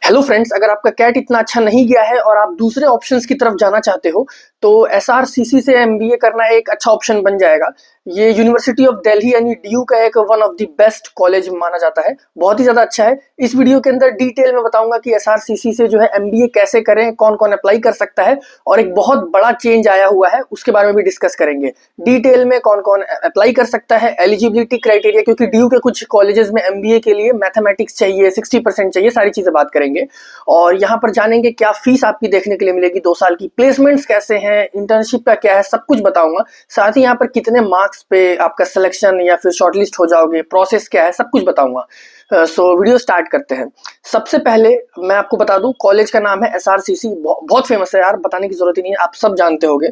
Hello friends, अगर आपका cat इतना अच्छा नहीं गया है और आप दूसरे ऑप्शंस की तरफ जाना चाहते हो तो एसआरसीसी से एमबीए करना एक अच्छा ऑप्शन बन जाएगा। ये यूनिवर्सिटी ऑफ दिल्ली यानी डीयू का एक one of the best college माना जाता है, बहुत ही ज़्यादा अच्छा है। इस वीडियो के अंदर डिटेल में बताऊंगा कि एसआरसीसी से जो है एमबीए कैसे करें, कौन कौन अप्लाई कर सकता है और एक बहुत बड़ा चेंज आया हुआ है उसके बारे में भी डिस्कस करेंगे डिटेल में। कौन कौन अप्लाई कर सकता है, एलिजिबिलिटी क्राइटेरिया, क्योंकि डीयू के कुछ कॉलेजेस में एमबीए के लिए मैथमेटिक्स चाहिए, 60% चाहिए, सारी चीज़ें बात करेंगे। और यहाँ पर जानेंगे क्या फीस आपकी देखने के लिए मिलेगी 2 साल की, प्लेसमेंट्स कैसे हैं, इंटर्नशिप का क्या है, सब कुछ बताऊंगा। साथ ही यहाँ पर कितने मार्क्स पे आपका सिलेक्शन या फिर शॉर्टलिस्ट हो जाओगे, प्रोसेस क्या है, सब कुछ बताऊंगा। सो वीडियो स्टार्ट करते हैं। सबसे पहले मैं आपको बता दूं, कॉलेज का नाम है एसआरसीसी, बहुत फेमस है यार, बताने की जरूरत ही नहीं है, आप सब जानते होंगे।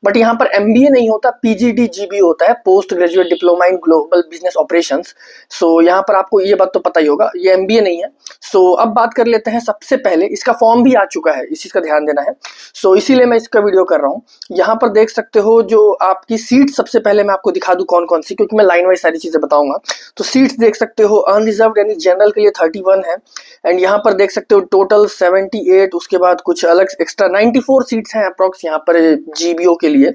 बट यहाँ पर एमबीए नहीं होता, पीजीडीजीबी होता है, post graduate diploma in global business operations. So यहाँ पर आपको ये बात तो पता ही होगा, ये एमबीए नहीं है। सो अब बात कर लेते हैं। सबसे पहले इसका फॉर्म भी आ चुका है, इस चीज का ध्यान देना है। सो इसीलिए मैं इसका वीडियो कर रहा हूँ। यहाँ पर देख सकते हो जो आपकी सीट, सबसे पहले मैं आपको दिखा दूं कौन कौन सी, क्योंकि मैं लाइन वाइज सारी चीजें बताऊंगा। तो सीट्स देख सकते हो, अनरिजर्व्ड यानी जनरल के लिए 31 है, एंड यहाँ पर देख सकते हो टोटल 78, उसके बाद कुछ अलग एक्स्ट्रा 94 सीट्स हैं अप्रोक्स यहाँ पर जीबीओ के लिए।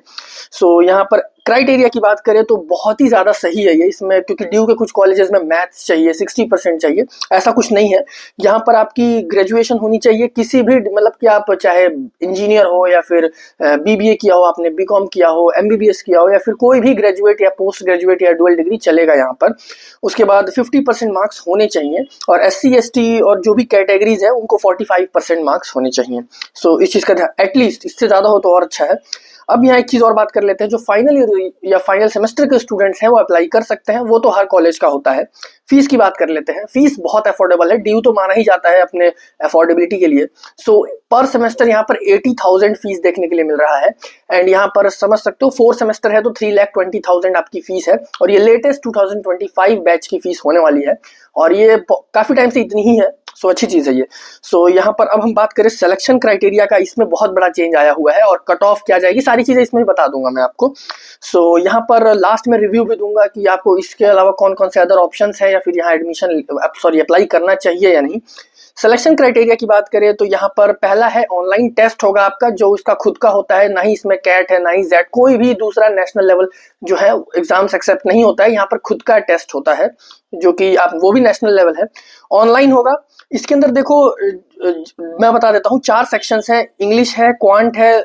सो यहाँ पर क्राइटेरिया की बात करें तो बहुत ही ज़्यादा सही है ये इसमें, क्योंकि ड्यू के कुछ कॉलेजेस में मैथ्स चाहिए, 60% चाहिए, ऐसा कुछ नहीं है। यहाँ पर आपकी ग्रेजुएशन होनी चाहिए किसी भी, मतलब कि आप चाहे इंजीनियर हो या फिर बीबीए किया हो, आपने बीकॉम किया हो, एमबीबीएस किया हो, या फिर कोई भी ग्रेजुएट या पोस्ट ग्रेजुएट या डुअल डिग्री चलेगा यहाँ पर। उसके बाद 50% मार्क्स होने चाहिए, और एससी एसटी और जो भी कैटेगरीज है उनको 45% मार्क्स होने चाहिए। सो इस चीज़ का ध्यान, एटलीस्ट इससे ज़्यादा हो तो और अच्छा है। अब यहाँ एक चीज और बात कर लेते हैं, जो फाइनल ईयर या फाइनल सेमेस्टर के स्टूडेंट्स हैं वो अप्लाई कर सकते हैं, वो तो हर कॉलेज का होता है। फीस की बात कर लेते हैं। फीस बहुत अफोर्डेबल है, ड्यू तो माना ही जाता है अपने अफोर्डेबिलिटी के लिए। सो पर सेमेस्टर यहाँ पर 80,000 फीस देखने के लिए मिल रहा है, एंड यहाँ पर समझ सकते हो 4 सेमेस्टर है तो 3,20,000 आपकी फीस है, और ये लेटेस्ट 2025 बैच की फीस होने वाली है, और ये काफी टाइम से इतनी ही है। सो अच्छी चीज है ये। सो यहाँ पर अब हम बात करें सिलेक्शन क्राइटेरिया का, इसमें बहुत बड़ा चेंज आया हुआ है, और कट ऑफ क्या जाएगी, सारी चीजें इसमें भी बता दूंगा मैं आपको। सो यहाँ पर लास्ट में रिव्यू भी दूंगा कि आपको इसके अलावा कौन कौन से अदर ऑप्शंस हैं, या फिर यहाँ एडमिशन अप्लाई करना चाहिए या नहीं। सिलेक्शन क्राइटेरिया की बात करें तो यहाँ पर पहला है ऑनलाइन टेस्ट होगा आपका, जो इसका खुद का होता है, ना ही इसमें कैट है ना ही जेट, कोई भी दूसरा नेशनल लेवल जो है एग्जाम्स एक्सेप्ट नहीं होता है, यहाँ पर खुद का टेस्ट होता है, जो कि आप वो भी नेशनल लेवल है, ऑनलाइन होगा। इसके अंदर देखो मैं बता देता हूँ, 4 सेक्शंस हैं, इंग्लिश है, क्वांट है,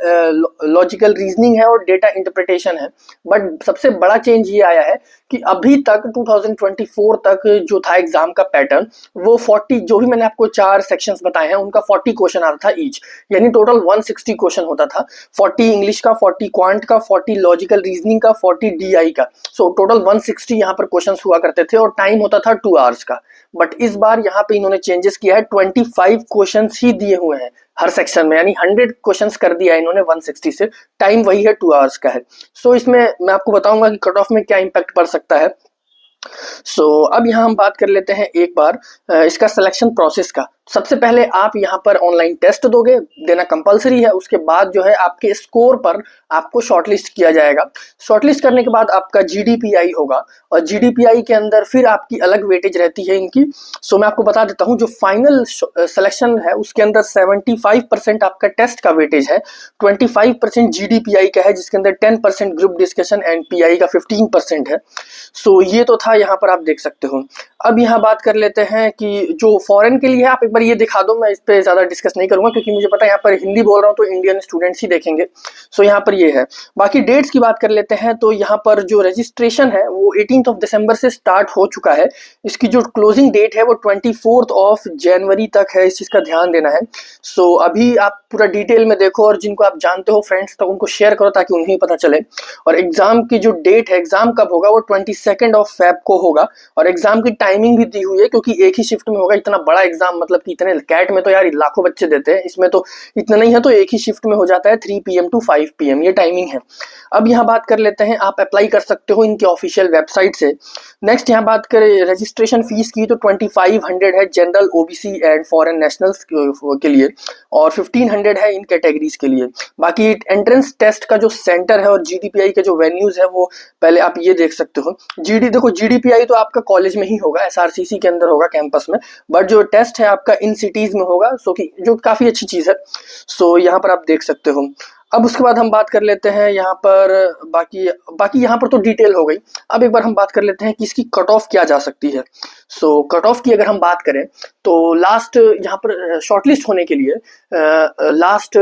लॉजिकल रीजनिंग है और डेटा इंटरप्रिटेशन है। बट सबसे बड़ा चेंज ये आया है कि अभी तक 2024 तक जो था एग्जाम का पैटर्न, वो 40, जो भी मैंने आपको 4 सेक्शंस बताए हैं उनका 40 क्वेश्चन आता था ईच, यानी टोटल 160 क्वेश्चन होता था। 40 इंग्लिश का, 40 क्वांट का, 40 लॉजिकल रीजनिंग का, 40 डीआई का। सो टोटल 160 यहाँ पर क्वेश्चन हुआ करते थे, और टाइम होता था 2 आवर्स का। बट इस बार यहाँ पे इन्होंने चेंजेस किया है, 25 क्वेश्चंस ही दिए हुए हैं हर सेक्शन में, यानी 100 क्वेश्चंस कर दिया है इन्होंने 160 से। टाइम वही है, 2 आवर्स का है। सो इसमें मैं आपको बताऊंगा कि कट ऑफ में क्या इम्पैक्ट पड़ सकता है। सो अब यहाँ हम बात कर लेते हैं एक बार इसका सिलेक्शन प्रोसेस का। सबसे पहले आप यहाँ पर ऑनलाइन टेस्ट दोगे, देना कंपलसरी है। उसके बाद जो है आपके स्कोर पर आपको शॉर्टलिस्ट किया जाएगा। शॉर्टलिस्ट करने के बाद आपका जीडीपीआई होगा, और जीडीपीआई के अंदर फिर आपकी अलग वेटेज रहती है इनकी। सो मैं आपको बता देता हूँ, जो फाइनल सिलेक्शन है उसके अंदर 75% आपका टेस्ट का वेटेज है, 25% जीडीपीआई का है, जिसके अंदर 10% ग्रुप डिस्कशन एंड पीआई का 15% है। सो ये तो था, यहाँ पर आप देख सकते हो। अब यहाँ बात कर लेते हैं कि जो फॉरेन के लिए, आप एक बार ये दिखा दो, मैं इस पे ज्यादा डिस्कस नहीं करूंगा क्योंकि मुझे पता है यहाँ पर हिंदी बोल रहा हूँ तो इंडियन स्टूडेंट्स ही देखेंगे। सो यहाँ पर ये है। बाकी डेट्स की बात कर लेते हैं, तो यहाँ पर जो रजिस्ट्रेशन है वो 18 दिसंबर से स्टार्ट हो चुका है। इसकी जो क्लोजिंग डेट है वो 24 जनवरी तक है, इस चीज का ध्यान देना है। सो अभी आप पूरा डिटेल में देखो, और जिनको आप जानते हो फ्रेंड्स तक उनको शेयर करो ताकि उन्हें पता चले। और एग्जाम की जो डेट है, एग्जाम कब होगा, वो 22 फेब को होगा, और एग्जाम की टाइमिंग भी दी हुई है, क्योंकि एक ही शिफ्ट में होगा। इतना बड़ा एग्जाम, मतलब कि इतने कैट में तो यार लाखों बच्चे देते हैं, इसमें तो इतना नहीं है, तो एक ही शिफ्ट में हो जाता है, 3 PM to 5 PM ये टाइमिंग है। अब यहाँ बात कर लेते हैं, आप अप्लाई कर सकते हो इनके ऑफिशियल वेबसाइट से। नेक्स्ट यहाँ बात करें रजिस्ट्रेशन फीस की, तो 2500 है general, OBC and foreign nationals के लिए, और 1500 है इन कैटेगरीज के लिए। बाकी एंट्रेंस टेस्ट का जो सेंटर है और जीडीपीआई के जो वेन्यूज है वो पहले आप ये देख सकते हो। देखो जीडीपीआई तो आपका कॉलेज में ही होगा, एसआरसीसी के अंदर होगा कैंपस में, बट जो टेस्ट है आपका इन सिटीज में होगा, सो कि जो काफी अच्छी चीज है। सो यहाँ पर आप देख सकते हो। अब उसके बाद हम बात कर लेते हैं यहाँ पर बाकी बाकी यहाँ पर तो डिटेल हो गई। अब एक बार हम बात कर लेते हैं कि इसकी कट ऑफ क्या जा सकती है। सो कट ऑफ की अगर हम बात करें तो लास्ट यहाँ पर शॉर्टलिस्ट होने के लिए लास्ट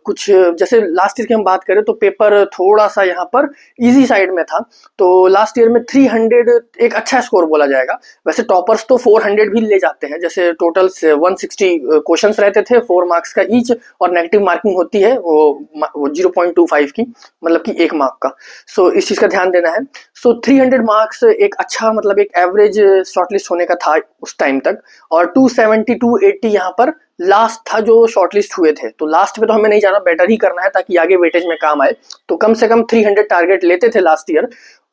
कुछ जैसे लास्ट ईयर की हम बात करें तो पेपर थोड़ा सा यहाँ पर इजी साइड में था। तो लास्ट ईयर में 300 एक अच्छा स्कोर बोला जाएगा। वैसे टॉपर्स तो 400 भी ले जाते हैं, जैसे टोटल 160 क्वेश्चंस रहते थे 4 मार्क्स का ईच, और नेगेटिव मार्किंग होती है वो 0.25 की, मतलब कि 1 मार्क का। सो इस चीज का ध्यान देना है। सो 300 मार्क्स एक अच्छा मतलब एक एवरेज शॉर्टलिस्ट होने का था उस टाइम तक, और 270 280 यहाँ पर लास्ट था जो शॉर्टलिस्ट हुए थे। तो लास्ट पे तो हमें नहीं जाना, बेटर ही करना है ताकि आगे वेटेज में काम आए। तो कम से कम 300 टारगेट लेते थे लास्ट ईयर।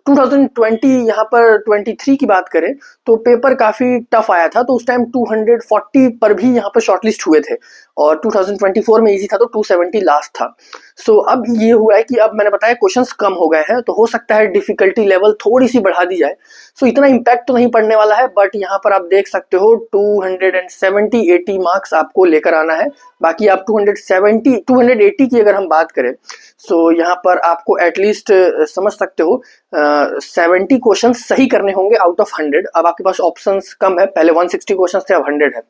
2020 यहाँ पर 23 की बात करें तो पेपर काफी टफ आया था, तो उस टाइम 240 पर भी यहाँ पर शॉर्टलिस्ट हुए थे, और 2024 में इजी था तो 270 लास्ट था। सो अब ये हुआ है कि अब मैंने बताया क्वेश्चंस कम हो गए हैं, तो हो सकता है डिफिकल्टी लेवल थोड़ी सी बढ़ा दी जाए। सो इतना इम्पैक्ट तो नहीं पड़ने वाला है, बट यहाँ पर आप देख सकते हो 270-80 मार्क्स आपको लेकर आना है। बाकी आप 280 की अगर हम बात करें सो यहाँ पर आपको एटलीस्ट समझ सकते हो 70 क्वेश्चन सही करने होंगे आउट ऑफ 100। अब आपके पास ऑप्शंस कम है, पहले 160 क्वेश्चन थे, अब 100 है।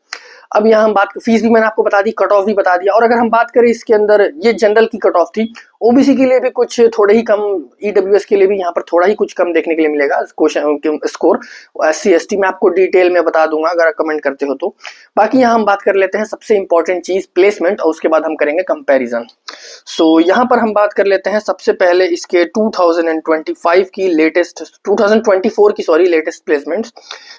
अब यहाँ हम बात, फीस भी मैंने आपको बता दी, कट ऑफ भी बता दिया। और अगर हम बात करें इसके अंदर, ये जनरल की कट ऑफ थी, ओबीसी के लिए भी कुछ थोड़े ही कम, ईडब्ल्यूएस के लिए भी यहाँ पर थोड़ा ही कुछ कम देखने के लिए मिलेगा क्वेश्चन स्कोर। एससी एसटी में आपको डिटेल में बता दूंगा अगर आप कमेंट करते हो तो। बाकी यहाँ हम बात कर लेते हैं सबसे इंपॉर्टेंट चीज प्लेसमेंट, और उसके बाद हम करेंगे कंपैरिजन। सो यहाँ पर हम बात कर लेते हैं सबसे पहले इसके 2025 की लेटेस्ट 2024 की सॉरी लेटेस्ट प्लेसमेंट्स।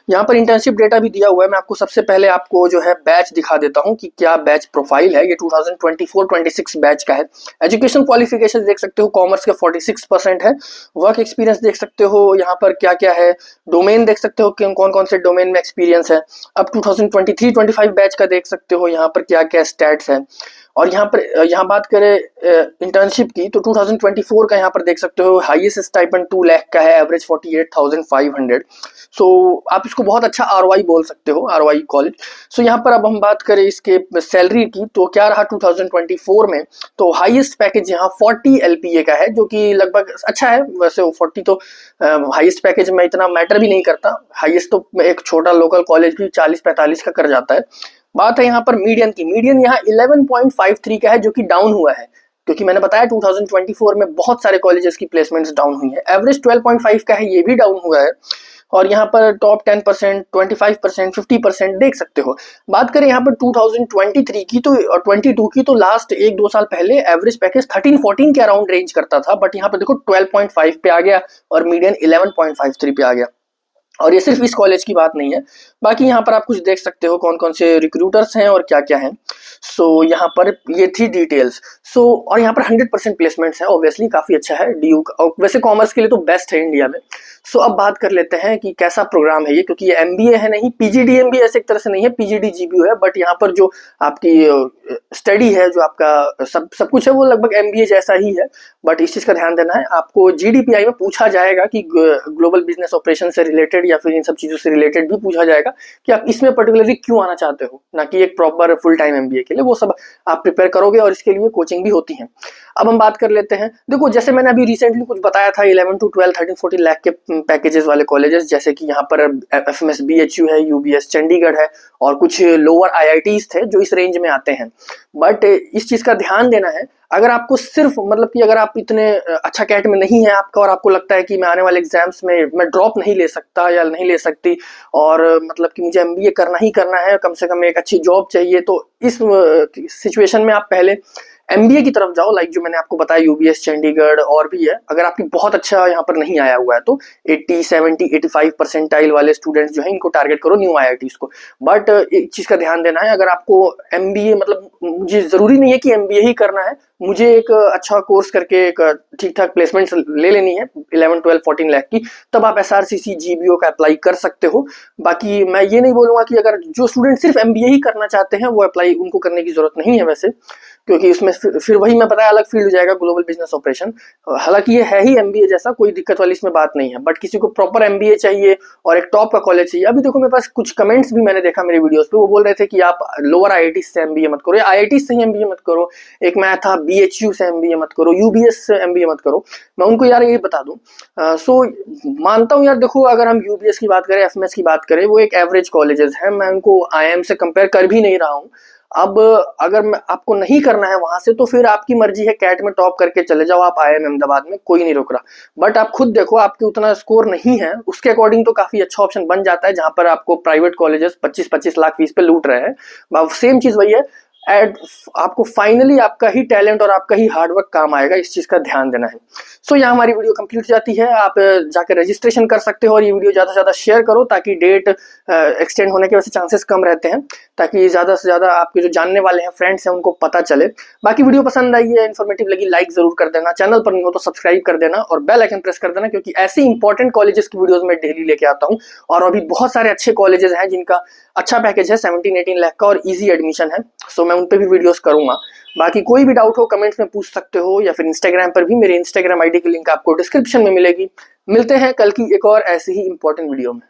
यहाँ पर इंटर्नशिप डेटा भी दिया हुआ है। मैं आपको सबसे पहले आपको जो है बैच दिखा देता हूँ कि क्या बैच प्रोफाइल है। ये 2024-26 बैच का है। एजुकेशन क्वालिफिकेशन देख सकते हो, कॉमर्स के 46% है। वर्क एक्सपीरियंस देख सकते हो यहाँ पर क्या क्या है। डोमेन देख सकते हो कि कौन कौन से डोमेन में एक्सपीरियंस है। अब 2023-25 बैच का देख सकते हो यहाँ पर क्या क्या स्टैट्स है। और यहाँ पर यहाँ बात करें इंटर्नशिप की तो 2024 का यहाँ पर देख सकते हो हाईएस्ट स्टाइपेंड 2 लाख का है, एवरेज 48,500। सो आप इसको बहुत अच्छा आरओआई बोल सकते हो, आरओआई कॉलेज। सो यहाँ पर अब हम बात करें इसके सैलरी की तो क्या रहा 2024 में, तो हाईएस्ट पैकेज यहाँ 40 एलपीए का है, जो कि लगभग अच्छा है। वैसे 40 तो हाईएस्ट पैकेज में इतना मैटर भी नहीं करता, हाईएस्ट तो एक छोटा लोकल कॉलेज भी 40-45 का कर जाता है। बात है यहाँ पर मीडियन की, मीडियन यहाँ 11.53 का है, जो कि डाउन हुआ है क्योंकि मैंने बताया 2024 में बहुत सारे कॉलेजेस की प्लेसमेंट्स डाउन हुई है। एवरेज 12.5 का है, ये भी डाउन हुआ है। और यहाँ पर टॉप 10%, 25%, 50% देख सकते हो। बात करें यहाँ पर 2023 की तो और 22 की तो लास्ट 1-2 साल पहले एवरेज पैकेज 13-14 के अराउंड रेंज करता था, बट यहाँ पर देखो 12.5 पे आ गया और मीडियन 11.53 पे आ गया। और ये सिर्फ इस कॉलेज की बात नहीं है, बाकी यहाँ पर आप कुछ देख सकते हो कौन कौन से रिक्रूटर्स हैं और क्या क्या हैं। सो यहाँ पर ये थी डिटेल्स। सो और यहाँ पर 100% प्लेसमेंट्स है, ऑब्वियसली काफी अच्छा है ड्यूक, और वैसे कॉमर्स के लिए तो बेस्ट है इंडिया में। सो अब बात कर लेते हैं कि कैसा प्रोग्राम है ये, क्योंकि ये एमबीए है नहीं, पीजीडीएम भी ऐसे एक तरह से नहीं है, पीजीडीजीबीयू है, बट यहाँ पर जो आपकी स्टडी है, जो आपका सब कुछ है वो लगभग एमबीए जैसा ही है। बट इस चीज का ध्यान देना है, आपको जीडीपीआई में पूछा जाएगा कि ग्लोबल बिजनेस ऑपरेशन से रिलेटेड या फिर इन सब चीजों से रिलेटेड भी पूछा जाएगा कि आप इसमें पर्टिकुलरली क्यों आना चाहते हो, ना कि एक प्रॉपर फुल टाइम एमबीए के लिए। वो सब आप प्रिपेयर करोगे और इसके लिए कोचिंग भी होती है। अब हम बात कर लेते हैं, देखो जैसे मैंने अभी रिसेंटली कुछ बताया था 11 to 12, 13-14 लाख के पैकेजेस वाले कॉलेजेस, जैसे कि यहाँ पर एफएमएस बीएचयू है, यूबीएस चंडीगढ़ है, और कुछ लोअर आईआईटीज थे जो इस रेंज में आते हैं। बट इस चीज का ध्यान देना है, अगर आपको सिर्फ मतलब कि अगर आप इतने अच्छा कैट में नहीं है आपका और आपको लगता है कि मैं आने वाले एग्जाम्स में मैं ड्रॉप नहीं ले सकता या नहीं ले सकती, और मतलब कि मुझे एमबीए करना ही करना है, कम से कम एक अच्छी जॉब चाहिए, तो इस सिचुएशन में आप पहले एमबीए की तरफ जाओ। लाइक जो मैंने आपको बताया यूबीएस चंडीगढ़ और भी है। अगर आपकी बहुत अच्छा यहाँ पर नहीं आया हुआ है तो 80, 70, 85 परसेंटाइल वाले स्टूडेंट्स जो है इनको टारगेट करो, न्यू आईआईटीज को। बट एक चीज का ध्यान देना है, अगर आपको एमबीए मतलब मुझे जरूरी नहीं है कि एमबीए ही करना है, मुझे एक अच्छा कोर्स करके एक ठीक ठाक प्लेसमेंट ले लेनी है 11, 12, 14 लाख की, तब आप एसआरसीसी जीबीओ का अप्लाई कर सकते हो। बाकी मैं ये नहीं बोलूंगा कि अगर जो स्टूडेंट सिर्फ एमबीए ही करना चाहते हैं वो अप्लाई उनको करने की जरूरत नहीं है वैसे। क्योंकि उसमें फिर वही मैं बताया अलग फील्ड हो जाएगा, ग्लोबल बिजनेस ऑपरेशन। हालांकि ये है ही एमबीए जैसा, कोई दिक्कत वाली इसमें बात नहीं है, बट किसी को प्रॉपर एमबीए चाहिए और एक टॉप का कॉलेज चाहिए। अभी देखो मेरे पास कुछ कमेंट्स भी मैंने देखा मेरे वीडियोस पे, वो बोल रहे थे कि आप लोअर आईआईटी से एमबीए मत करो या आईआईटी से ही एमबीए मत करो, एक मैं था बीएचयू से एमबीए मत करो, यूबीएस से एमबीए मत करो। मैं उनको यार ये बता दूं, सो मानता हूं यार, देखो अगर हम यूबीएस की बात करें, एफएमएस की बात करें, वो एक एवरेज कॉलेजेस हैं, मैं उनको आईआईएम से कंपेयर कर भी नहीं रहा हूं। अब अगर आपको नहीं करना है वहां से तो फिर आपकी मर्जी है, कैट में टॉप करके चले जाओ आप आईआईएम अहमदाबाद में, कोई नहीं रोक रहा। बट आप खुद देखो आपके उतना स्कोर नहीं है, उसके अकॉर्डिंग तो काफी अच्छा ऑप्शन बन जाता है, जहां पर आपको प्राइवेट कॉलेजेस 25-25 लाख फीस पे लूट रहे हैं। सेम चीज वही है, एड आपको फाइनली आपका ही टैलेंट और आपका ही हार्डवर्क काम आएगा, इस चीज का ध्यान देना है। सो यहाँ हमारी वीडियो कंप्लीट हो जाती है, आप जाकर रजिस्ट्रेशन कर सकते हो और ये वीडियो ज्यादा से ज्यादा शेयर करो ताकि डेट एक्सटेंड होने के वैसे चांसेस कम रहते हैं, ताकि ज्यादा से ज्यादा आपके जो जानने वाले हैं फ्रेंड्स हैं उनको पता चले। बाकी वीडियो पसंद आई है, इन्फॉर्मेटिव लगी, लाइक जरूर कर देना, चैनल पर नहीं हो तो सब्सक्राइब कर देना और बेल आइकन प्रेस कर देना, क्योंकि ऐसे इंपॉर्टेंट कॉलेजेस की वीडियोस मैं डेली लेके आता हूँ। और अभी बहुत सारे अच्छे कॉलेजेस हैं जिनका अच्छा पैकेज है, 17-18 लाख का, और इजी एडमिशन है। सो मैं उन पे भी वीडियोस करूंगा। बाकी कोई भी डाउट हो कमेंट्स में पूछ सकते हो, या फिर इंस्टाग्राम पर भी, मेरे इंस्टाग्राम आईडी की लिंक आपको डिस्क्रिप्शन में मिलेगी। मिलते हैं कल की एक और ऐसी ही इंपॉर्टेंट वीडियो में।